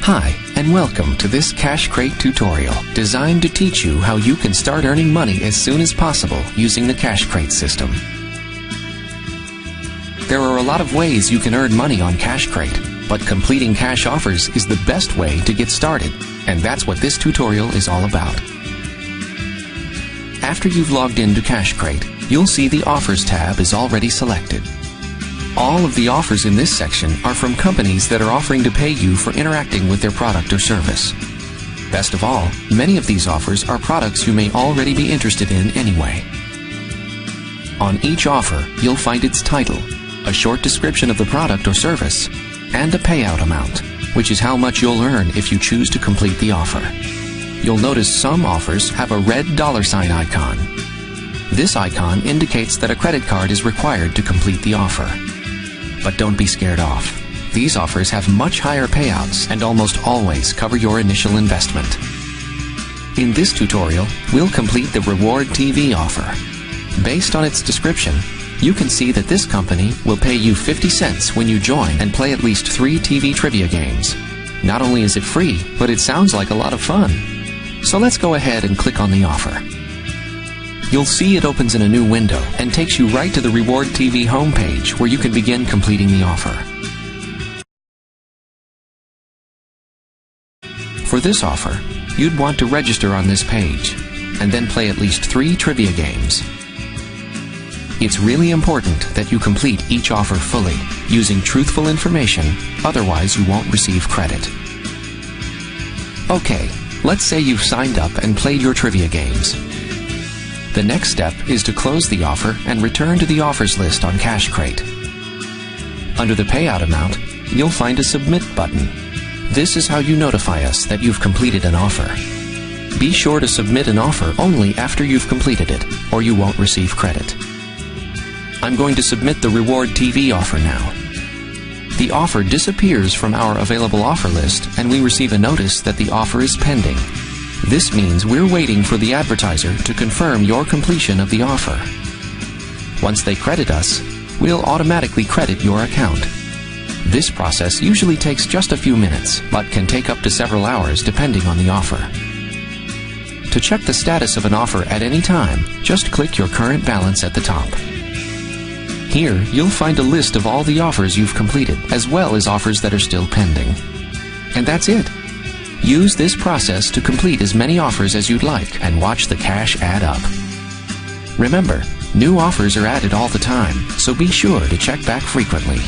Hi, and welcome to this Cash Crate tutorial designed to teach you how you can start earning money as soon as possible using the Cash Crate system. There are a lot of ways you can earn money on Cash Crate, but completing cash offers is the best way to get started, and that's what this tutorial is all about. After you've logged into Cash Crate, you'll see the Offers tab is already selected. All of the offers in this section are from companies that are offering to pay you for interacting with their product or service. Best of all, many of these offers are products you may already be interested in anyway. On each offer, you'll find its title, a short description of the product or service, and a payout amount, which is how much you'll earn if you choose to complete the offer. You'll notice some offers have a red $ icon. This icon indicates that a credit card is required to complete the offer. But don't be scared off. These offers have much higher payouts and almost always cover your initial investment. In this tutorial, we'll complete the Reward TV offer. Based on its description, you can see that this company will pay you 50 cents when you join and play at least 3 TV trivia games. Not only is it free, but it sounds like a lot of fun. So let's go ahead and click on the offer. You'll see it opens in a new window and takes you right to the Reward TV homepage where you can begin completing the offer. For this offer, you'd want to register on this page and then play at least 3 trivia games. It's really important that you complete each offer fully, using truthful information, otherwise you won't receive credit. Okay, let's say you've signed up and played your trivia games. The next step is to close the offer and return to the offers list on Cash Crate. Under the payout amount, you'll find a Submit button. This is how you notify us that you've completed an offer. Be sure to submit an offer only after you've completed it, or you won't receive credit. I'm going to submit the Reward TV offer now. The offer disappears from our available offer list, and we receive a notice that the offer is pending. This means we're waiting for the advertiser to confirm your completion of the offer. Once they credit us, we'll automatically credit your account. This process usually takes just a few minutes, but can take up to several hours depending on the offer. To check the status of an offer at any time, just click your current balance at the top. Here, you'll find a list of all the offers you've completed, as well as offers that are still pending. And that's it. Use this process to complete as many offers as you'd like and watch the cash add up. Remember, new offers are added all the time, so be sure to check back frequently.